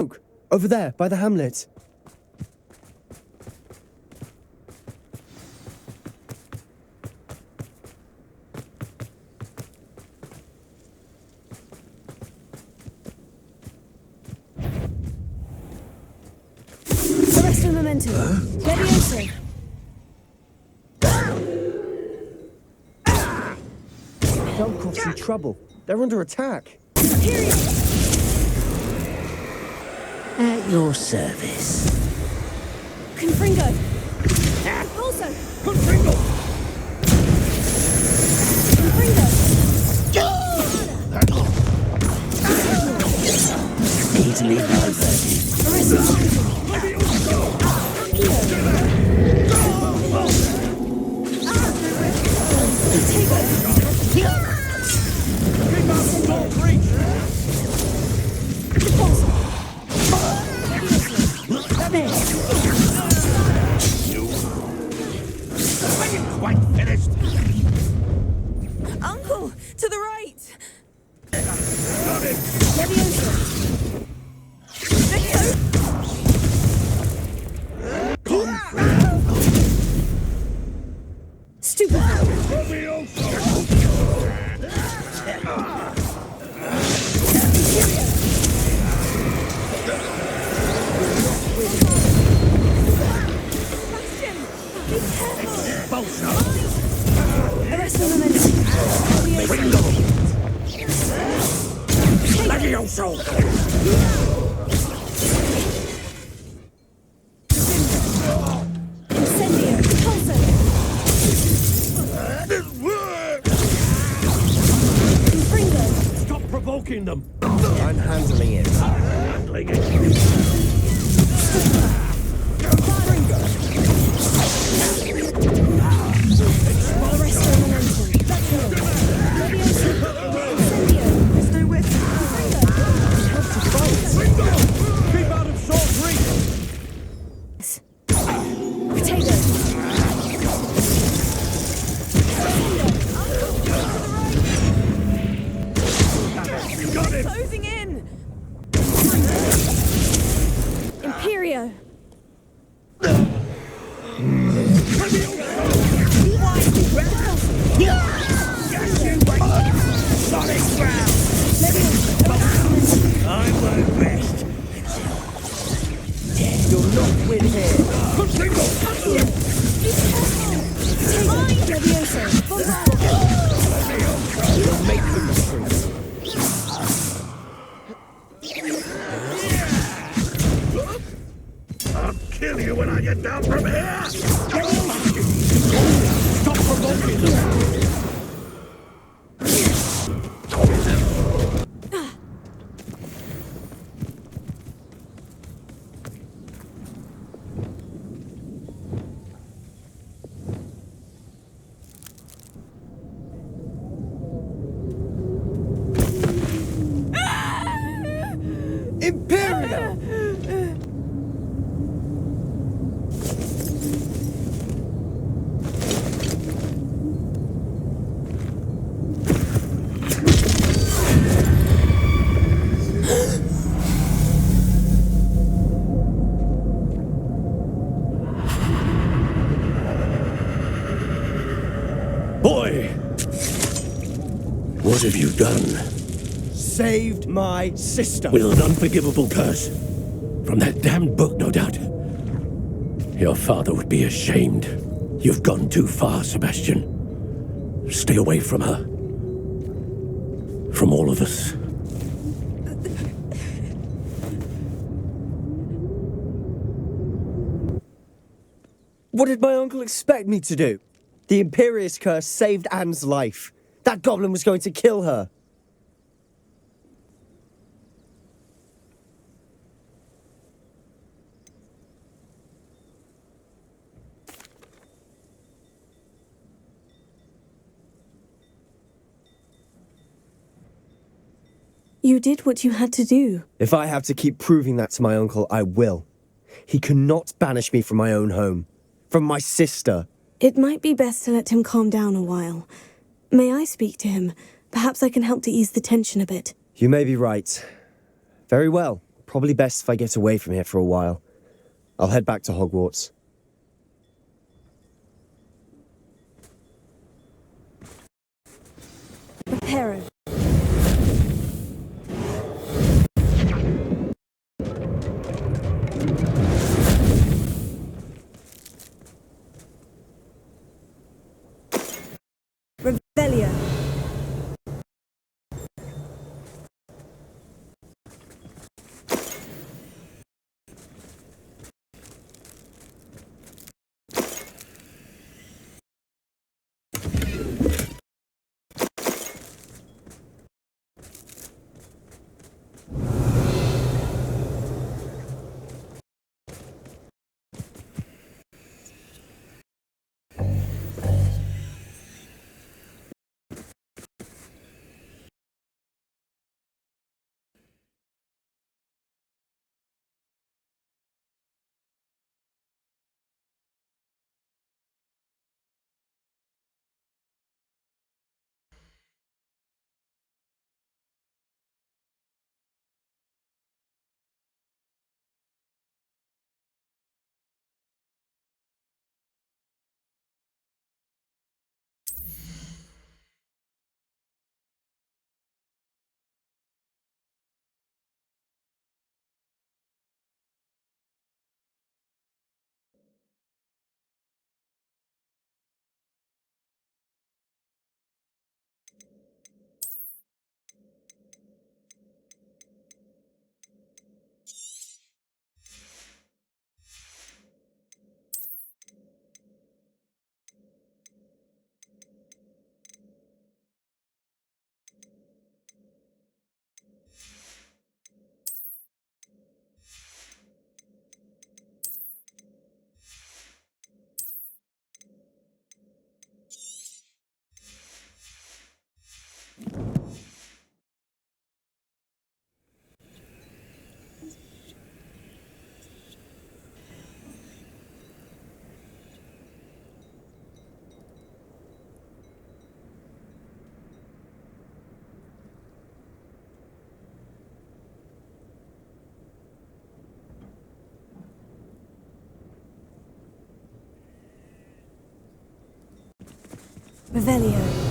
Smoke. Over there, by the hamlet. Arrest the momentum. Levioso. Velcroft's in trouble. They're under attack. Period. At your service. Confringo. Also. Confringo! Confringo. Easily diverted. Arrest the momentum. Quite finished. Uncle, to the right. Got it. Levioso. Levioso. Stupid. Arrest the momentum. Levioso! Incendio. Pulso. Confringo. Stop provoking them! I'm handling it. Handling it! Arrest the momentum. Levioso. Incendio. Stay with me. Keep out of short reach! Potato. Got it! Closing in. Imperio. Sonic ground! I won't rest. You'll not win here. Confringo! Levioso. You'll make them retreat. I'll kill you when I get down from here! Stop provoking them! Imperial! Boy! What have you done? Saved my sister. With an unforgivable curse. From that damned book, no doubt. Your father would be ashamed. You've gone too far, Sebastian. Stay away from her. From all of us. What did my uncle expect me to do? The Imperious curse saved Anne's life. That goblin was going to kill her. You did what you had to do. If I have to keep proving that to my uncle, I will. He cannot banish me from my own home. From my sister. It might be best to let him calm down a while. May I speak to him? Perhaps I can help to ease the tension a bit. You may be right. Very well. Probably best if I get away from here for a while. I'll head back to Hogwarts. Reparo. Revelio. Revelio.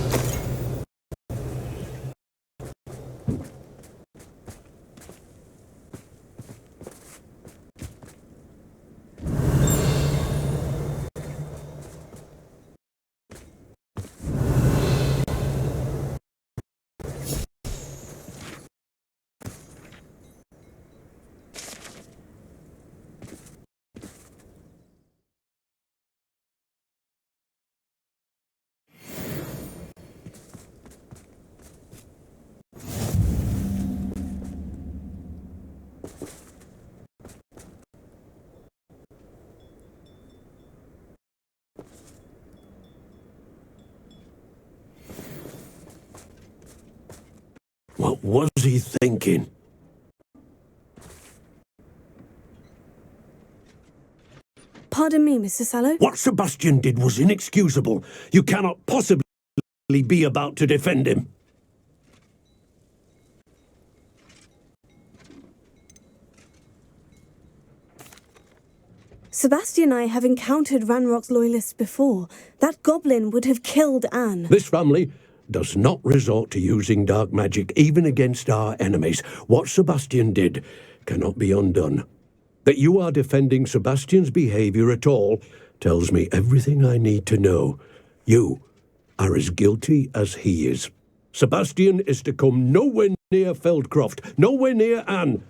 What was he thinking? Pardon me, Mr. Sallow. What Sebastian did was inexcusable. You cannot possibly be about to defend him. Sebastian and I have encountered Ranrock's loyalists before. That goblin would have killed Anne. This family does not resort to using dark magic even against our enemies. What Sebastian did cannot be undone. That you are defending Sebastian's behavior at all tells me everything I need to know. You are as guilty as he is. Sebastian is to come nowhere near Feldcroft, nowhere near Anne.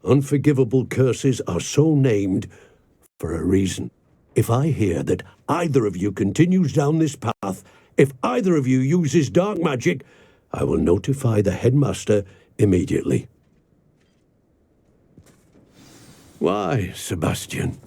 Unforgivable curses are so named for a reason. If I hear that either of you continues down this path, if either of you uses dark magic, I will notify the headmaster immediately. Why, Sebastian?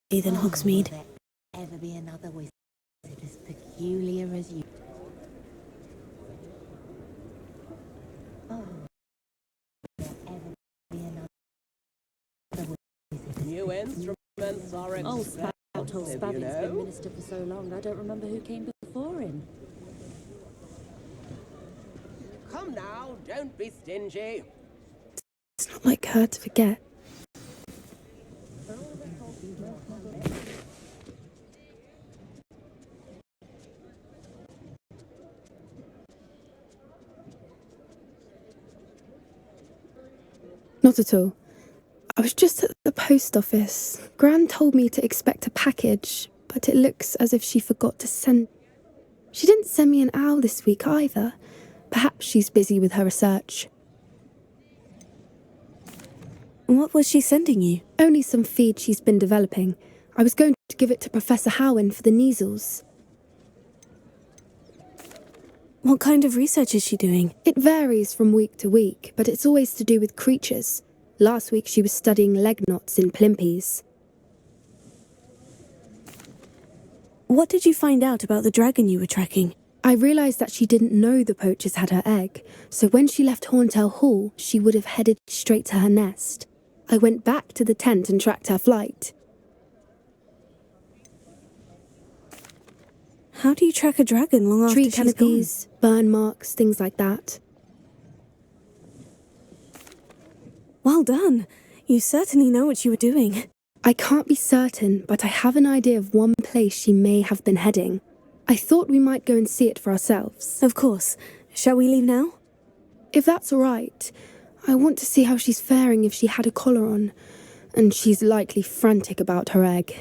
Than Hogsmeade. Will there ever be another wizard as peculiar as you? Oh, will there ever be another wizard? New instruments are Oh, expensive, Spout told you Spavin's been know. minister for so long, I don't remember who came before him. Come now, don't be stingy. It's not like her to forget. Not at all. I was just at the post office. Gran told me to expect a package, but it looks as if she forgot to send. She didn't send me an owl this week either. Perhaps she's busy with her research. What was she sending you? Only some feed she's been developing. I was going to give it to Professor Howen for the measles. What kind of research is she doing? It varies from week to week, but it's always to do with creatures. Last week she was studying leg knots in plimpies. What did you find out about the dragon you were tracking? I realised that she didn't know the poachers had her egg, so when she left Horntail Hall, she would have headed straight to her nest. I went back to the tent and tracked her flight. How do you track a dragon long after Tree she's canopies, burn marks, things like that. Well done. You certainly know what you were doing. I can't be certain, but I have an idea of one place she may have been heading. I thought we might go and see it for ourselves. Of course. Shall we leave now? If that's all right, I want to see how she's faring if she had a collar on, and she's likely frantic about her egg.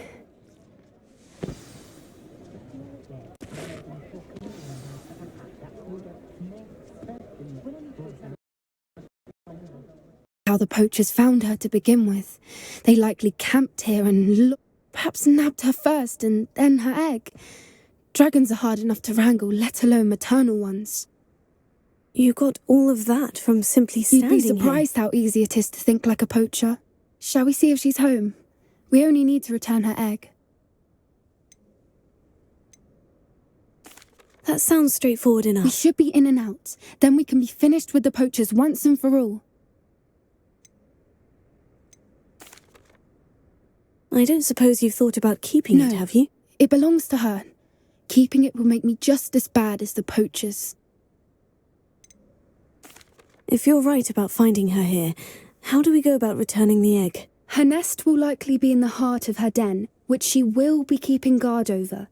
How the poachers found her to begin with. They likely camped here and perhaps nabbed her first and then her egg. Dragons are hard enough to wrangle, let alone maternal ones. You got all of that from simply standing You'd be surprised how easy it is to think like a poacher. Shall we see if she's home? We only need to return her egg. here. That sounds straightforward enough. We should be in and out. Then we can be finished with the poachers once and for all. I don't suppose you've thought about keeping it, have you? It belongs to her. Keeping it will make me just as bad as the poachers. If you're right about finding her here, how do we go about returning the egg? Her nest will likely be in the heart of her den, which she will be keeping guard over.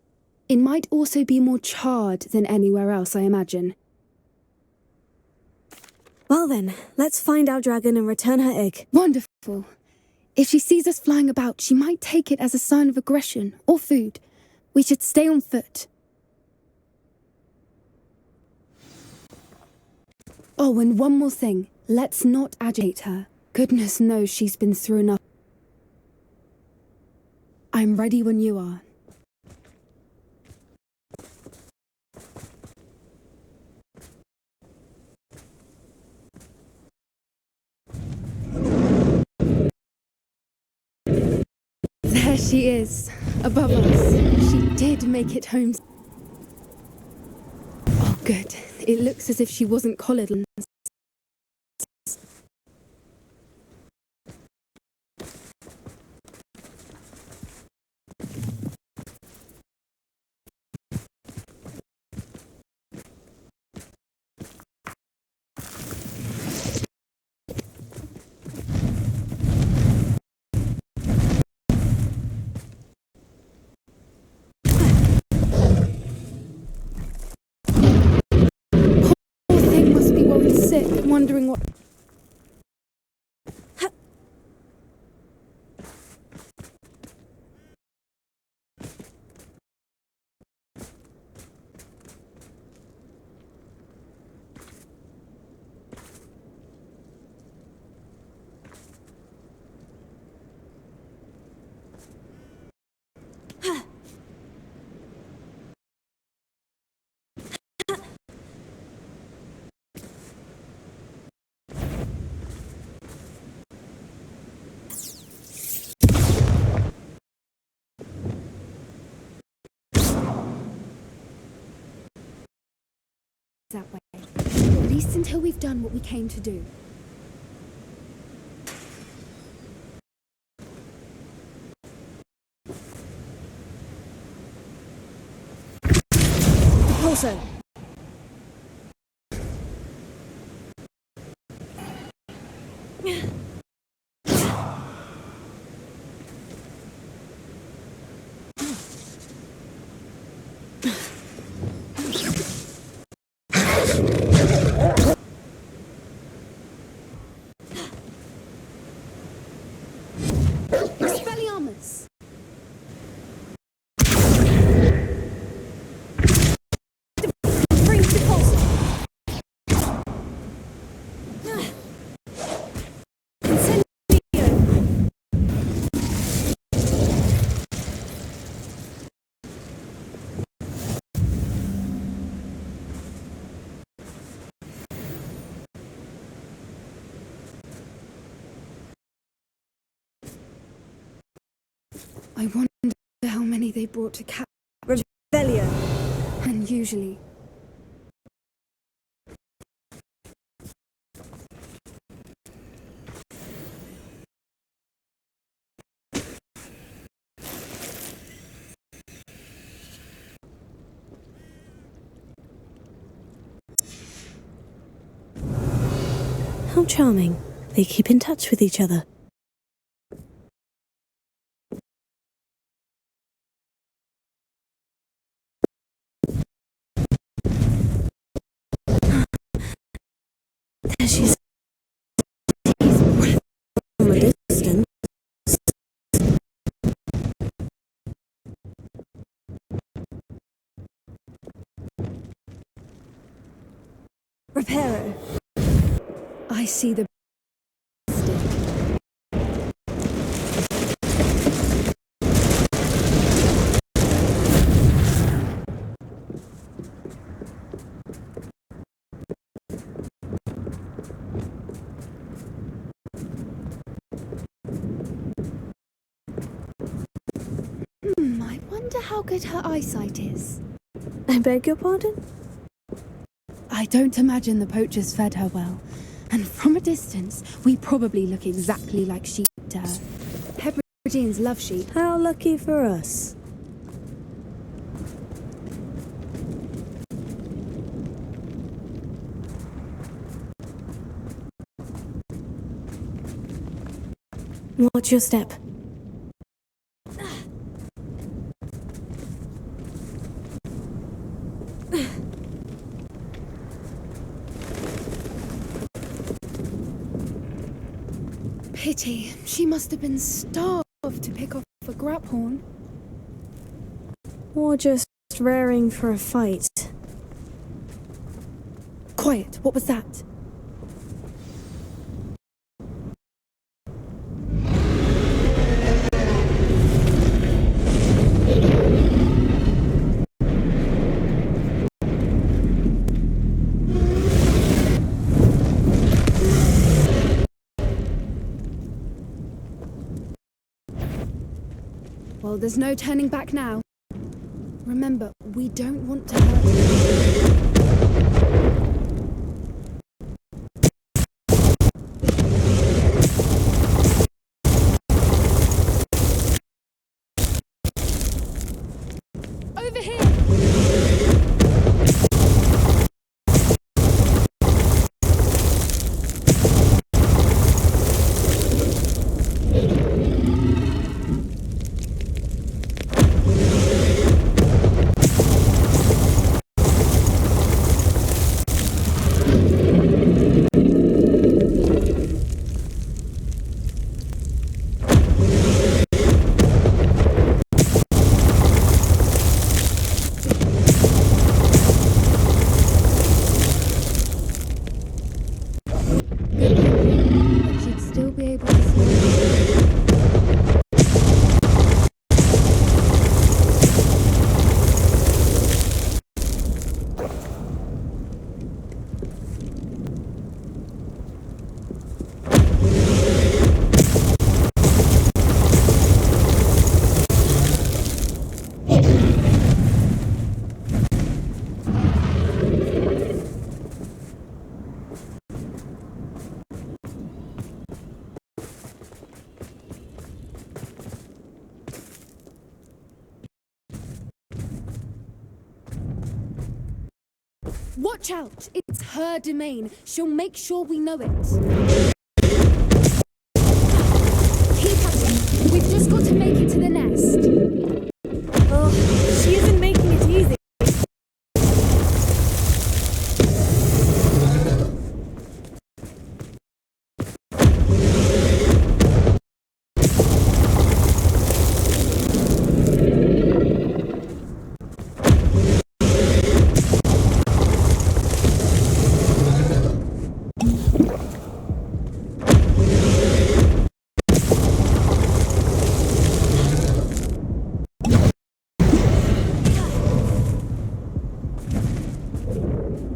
It might also be more charred than anywhere else, I imagine. Well then, let's find our dragon and return her egg. Wonderful. If she sees us flying about, she might take it as a sign of aggression or food. We should stay on foot. Oh, and one more thing. Let's not agitate her. Goodness knows she's been through enough. I'm ready when you are. There she is, above us. She did make it home. Good. It looks as if she wasn't collared. Poor thing must be worried sick, wondering what... that way. At least until we've done what we came to do. Also, Expelliarmus! bring the pulse. I wonder how many they brought to cap. Revelio. And usually... How charming. They keep in touch with each other. There she is. From a distance. Reparo. I see the... I wonder how good her eyesight is. I beg your pardon? I don't imagine the poachers fed her well. And from a distance, we probably look exactly like sheep to her. Hebrideans love sheep. How lucky for us. Watch your step. Pity. She must have been starved to pick off a graphorn. Or just raring for a fight. Quiet. What was that? Well, there's no turning back now. Remember, we don't want to hurt her. Watch out! It's her domain. She'll make sure we know it. Keep at it. We've just got to make it to the nest. Oh, she isn't making it easy.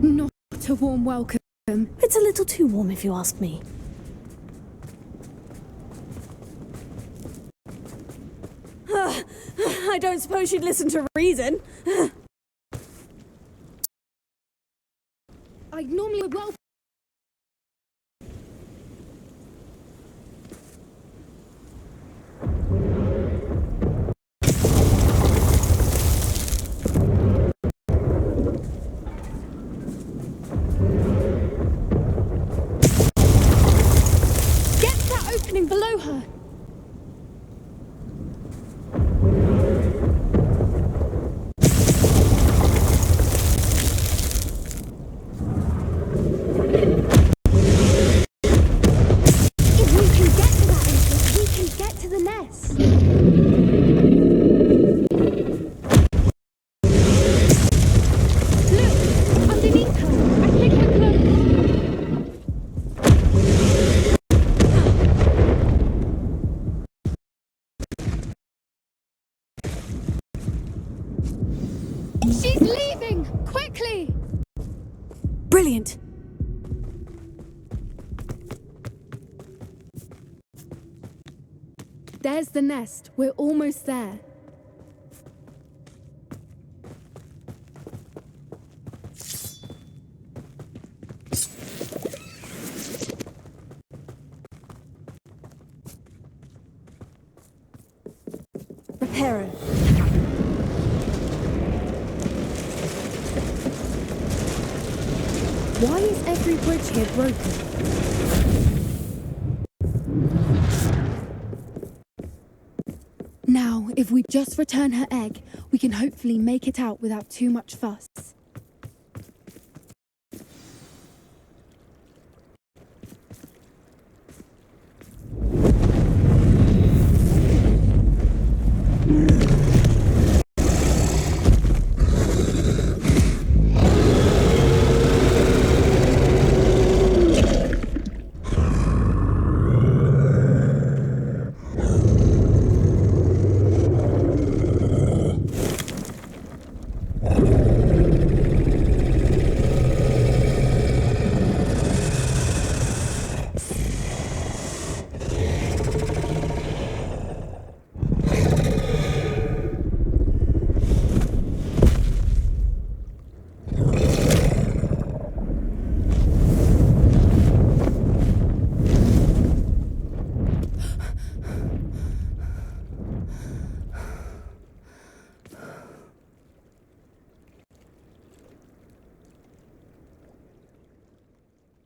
Not a warm welcome. It's a little too warm if you ask me. I don't suppose she'd listen to reason. I normally would welcome. Get to that opening below her. If we can get to that entrance, we can get to the nest. Look, underneath her. I think we're close. She's leaving! Quickly! Brilliant. There's the nest. We're almost there. Reparo. Why is every bridge here broken? Now, if we just return her egg, we can hopefully make it out without too much fuss.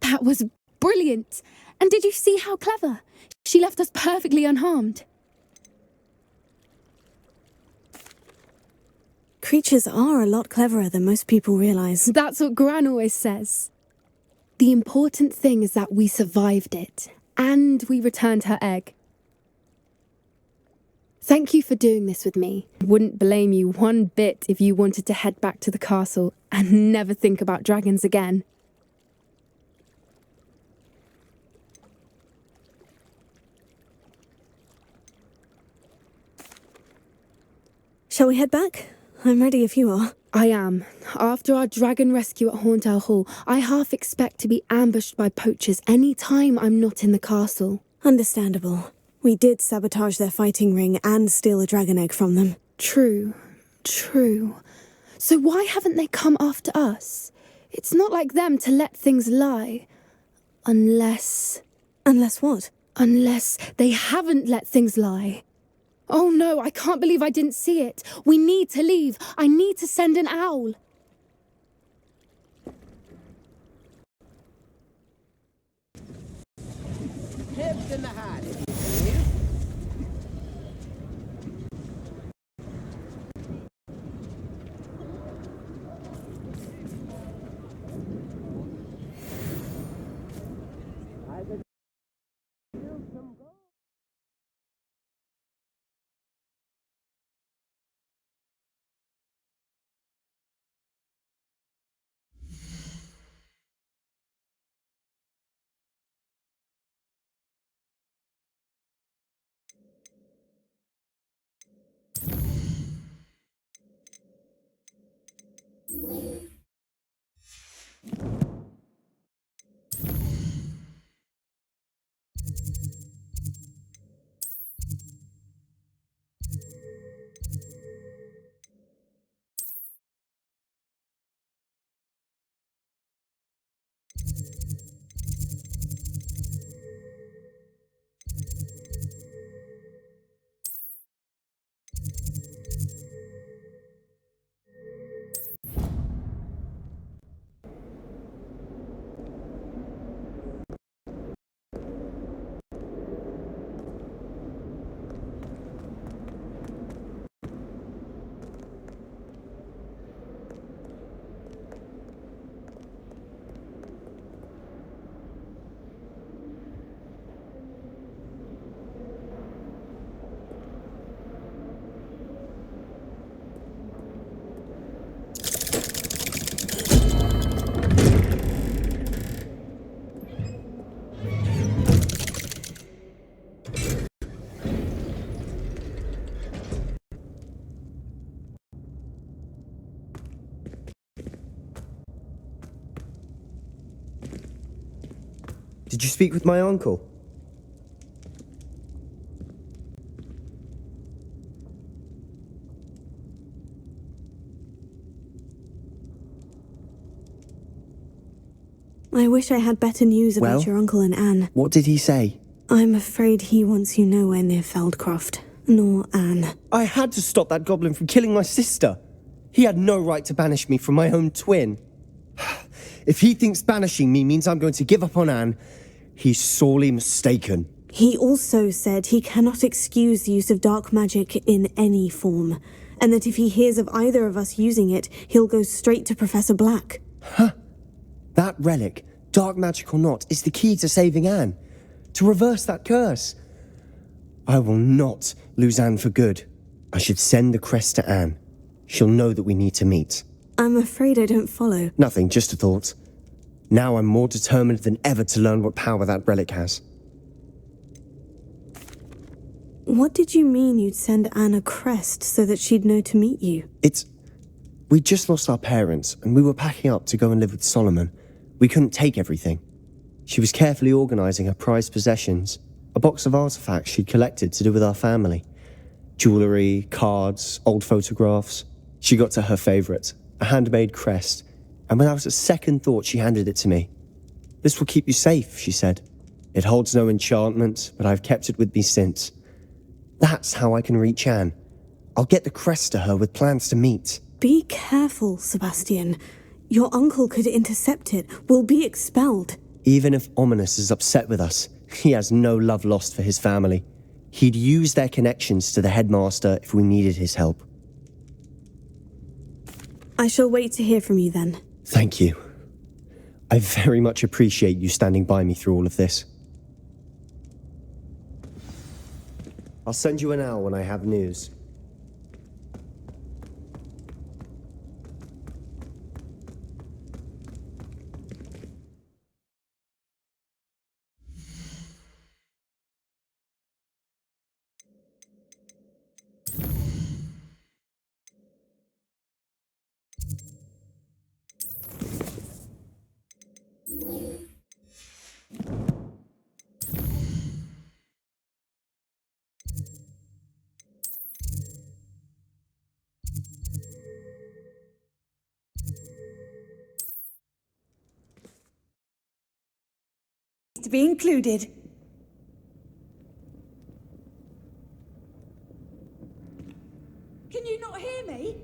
That was brilliant! And did you see how clever? She left us perfectly unharmed. Creatures are a lot cleverer than most people realize. That's what Gran always says. The important thing is that we survived it, and we returned her egg. Thank you for doing this with me. Wouldn't blame you one bit if you wanted to head back to the castle and never think about dragons again. Shall we head back? I'm ready if you are. I am. After our dragon rescue at Horntail Hall, I half expect to be ambushed by poachers any time I'm not in the castle. Understandable. We did sabotage their fighting ring and steal a dragon egg from them. True. So why haven't they come after us? It's not like them to let things lie. Unless What? Unless they haven't let things lie. Oh no, I can't believe I didn't see it. We need to leave. I need to send an owl. tips in the hat, if you please. Did you speak with my uncle? I wish I had better news about Well? your uncle and Anne. What did he say? I'm afraid he wants you nowhere near Feldcroft, nor Anne. I had to stop that goblin from killing my sister. He had no right to banish me from my own twin. If he thinks banishing me means I'm going to give up on Anne, he's sorely mistaken. He also said he cannot excuse the use of dark magic in any form, and that if he hears of either of us using it, he'll go straight to Professor Black. That relic, dark magic or not, is the key to saving Anne. To reverse that curse. I will not lose Anne for good. I should send the crest to Anne. She'll know that we need to meet. I'm afraid I don't follow. Nothing, just a thought. Now I'm more determined than ever to learn what power that relic has. What did you mean you'd send Anne a crest so that she'd know to meet you? We just lost our parents, and we were packing up to go and live with Solomon. We couldn't take everything. She was carefully organising her prized possessions, a box of artifacts she'd collected to do with our family. Jewellery, cards, old photographs. She got to her favourite, a handmade crest, and without a second thought she handed it to me. "This will keep you safe," she said. "It holds no enchantment, but I've kept it with me since. That's how I can reach Anne. I'll get the crest to her with plans to meet." Be careful, Sebastian. Your uncle could intercept it. We'll be expelled. Even if Ominous is upset with us, he has no love lost for his family. He'd use their connections to the headmaster if we needed his help. I shall wait to hear from you then. Thank you. I very much appreciate you standing by me through all of this. I'll send you an owl when I have news. To be included. Can you not hear me?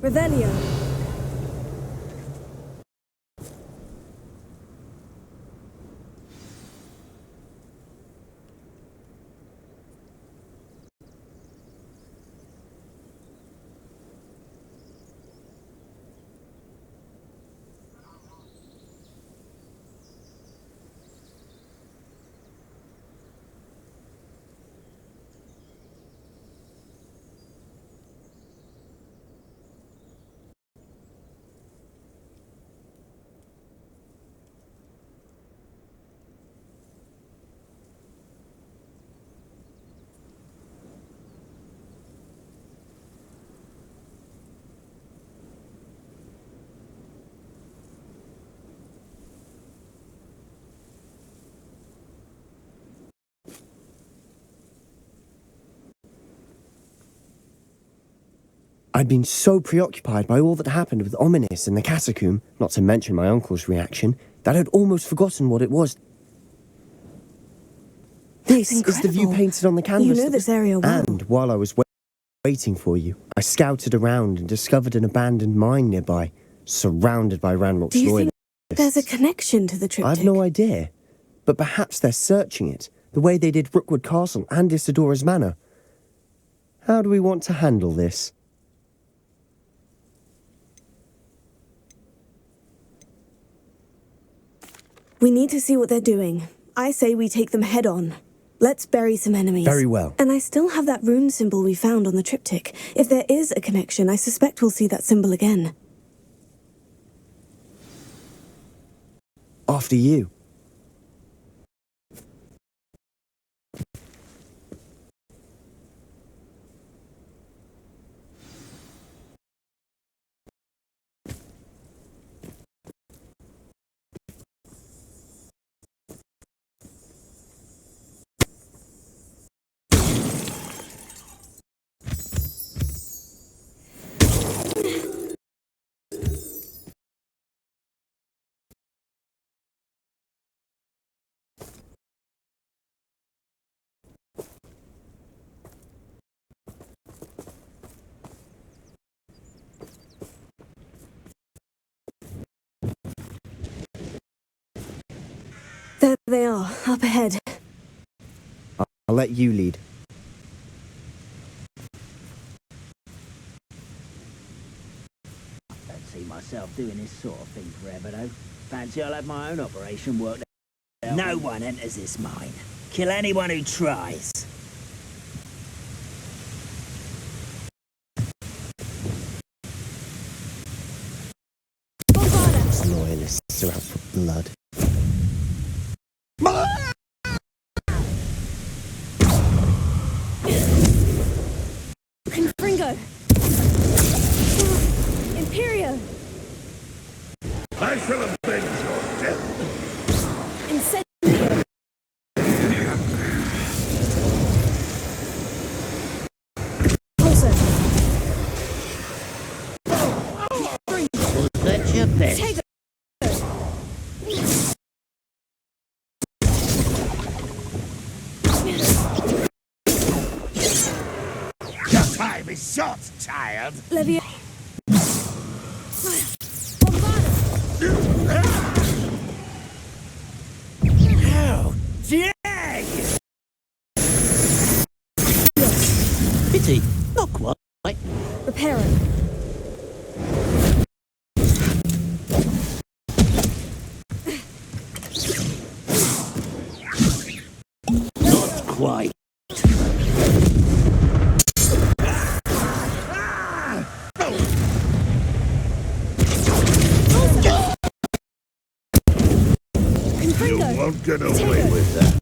Revelio. I'd been so preoccupied by all that happened with Ominis in the catacomb, not to mention my uncle's reaction, that I'd almost forgotten what it was. This is the view painted on the canvas. You know this area well. And while I was waiting for you, I scouted around and discovered an abandoned mine nearby, surrounded by Ranrock's Do you loyalists. think there's a connection to the triptych? I've no idea, but perhaps they're searching it, the way they did Rookwood Castle and Isidora's Manor. How do we want to handle this? We need to see what they're doing. I say we take them head on. Let's bury some enemies. Very well. And I still have that rune symbol we found on the triptych. If there is a connection, I suspect we'll see that symbol again. After you. There they are, up ahead. I'll let you lead. I don't see myself doing this sort of thing forever, though. Fancy I'll have my own operation worked out. No one enters this mine. Kill anyone who tries. Those loyalists are out for blood. Confringo! Imperio! I shall avenge your death. Incendio! Pulsar! Let your bet. Take Your time is short, child. Levia! How dare you! Pity, not quite. Repair it. Not quite. You won't get away with that.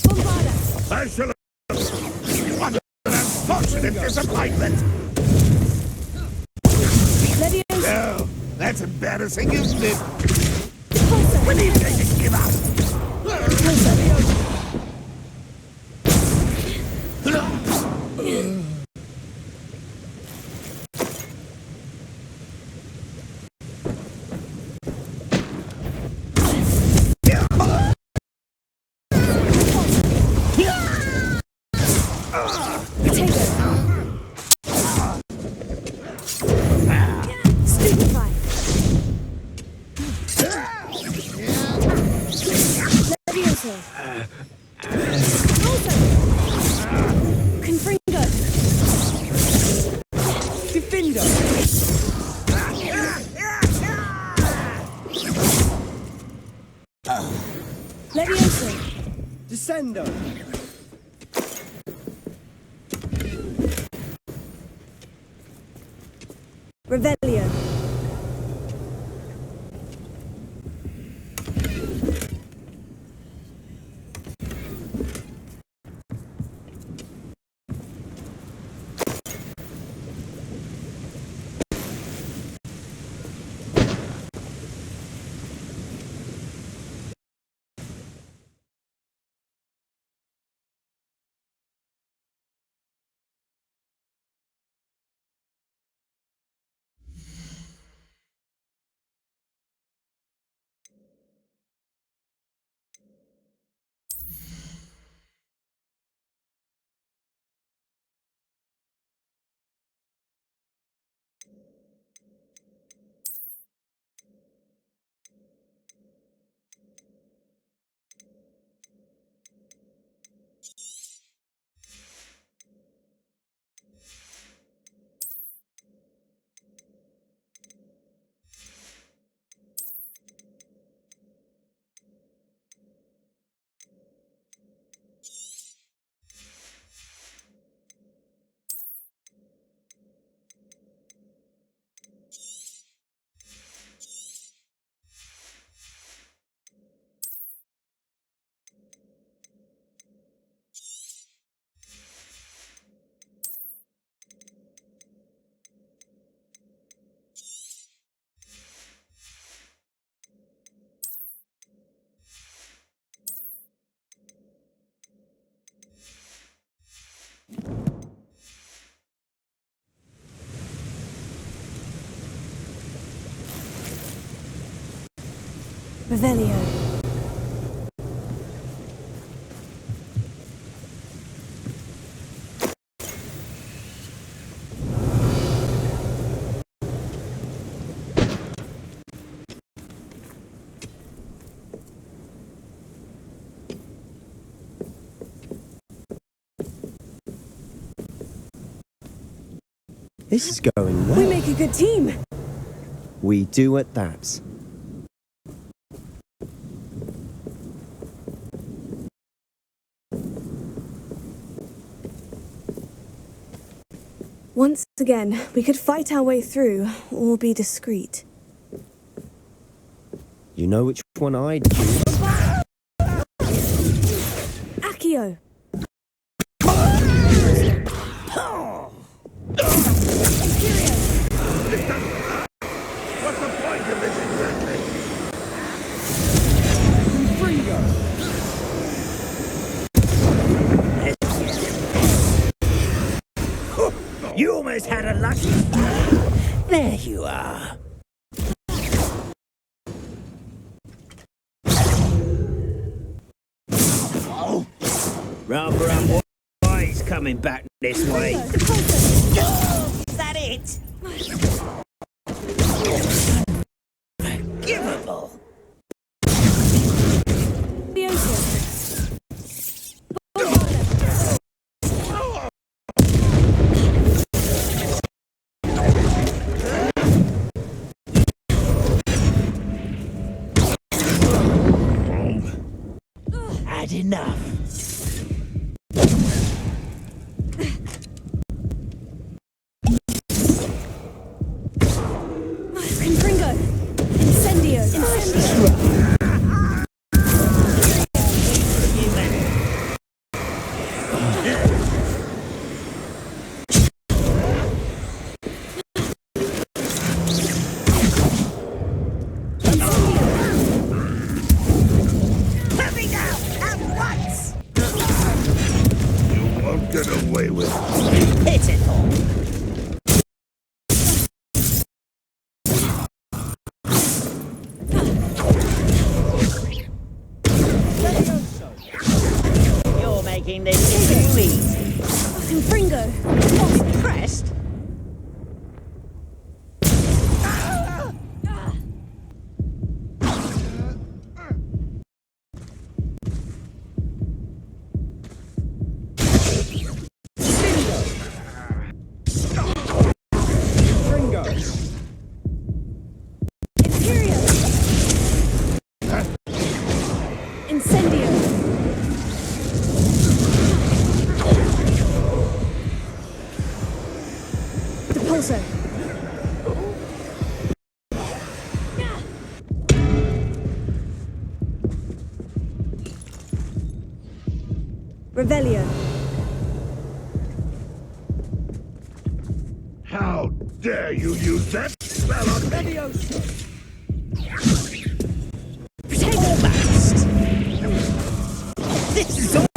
Bombarda! I shall... What an unfortunate disappointment! Levia! No, that's embarrassing, isn't it? Pulsar! When are you going to give up? Levioso! Also! Confringo! Defender! Levioso! Descendo! Revelio! Revelio! This is going well. We make a good team! We do at that. Once again, we could fight our way through, or be discreet. You know which one I'd choose. Accio! What's the point of this exactly? You almost had a lucky... There you are. Rather unwise coming back this way. Is that it? Unforgivable. Had enough. Confringo! Incendio! Put me down at once! You won't get away with it. Hit it all. You're making this too easy. Confringo! What's pressed? Incendio! Depulso! Revelio! How dare you use that spell on Leviosa! Almost! This is all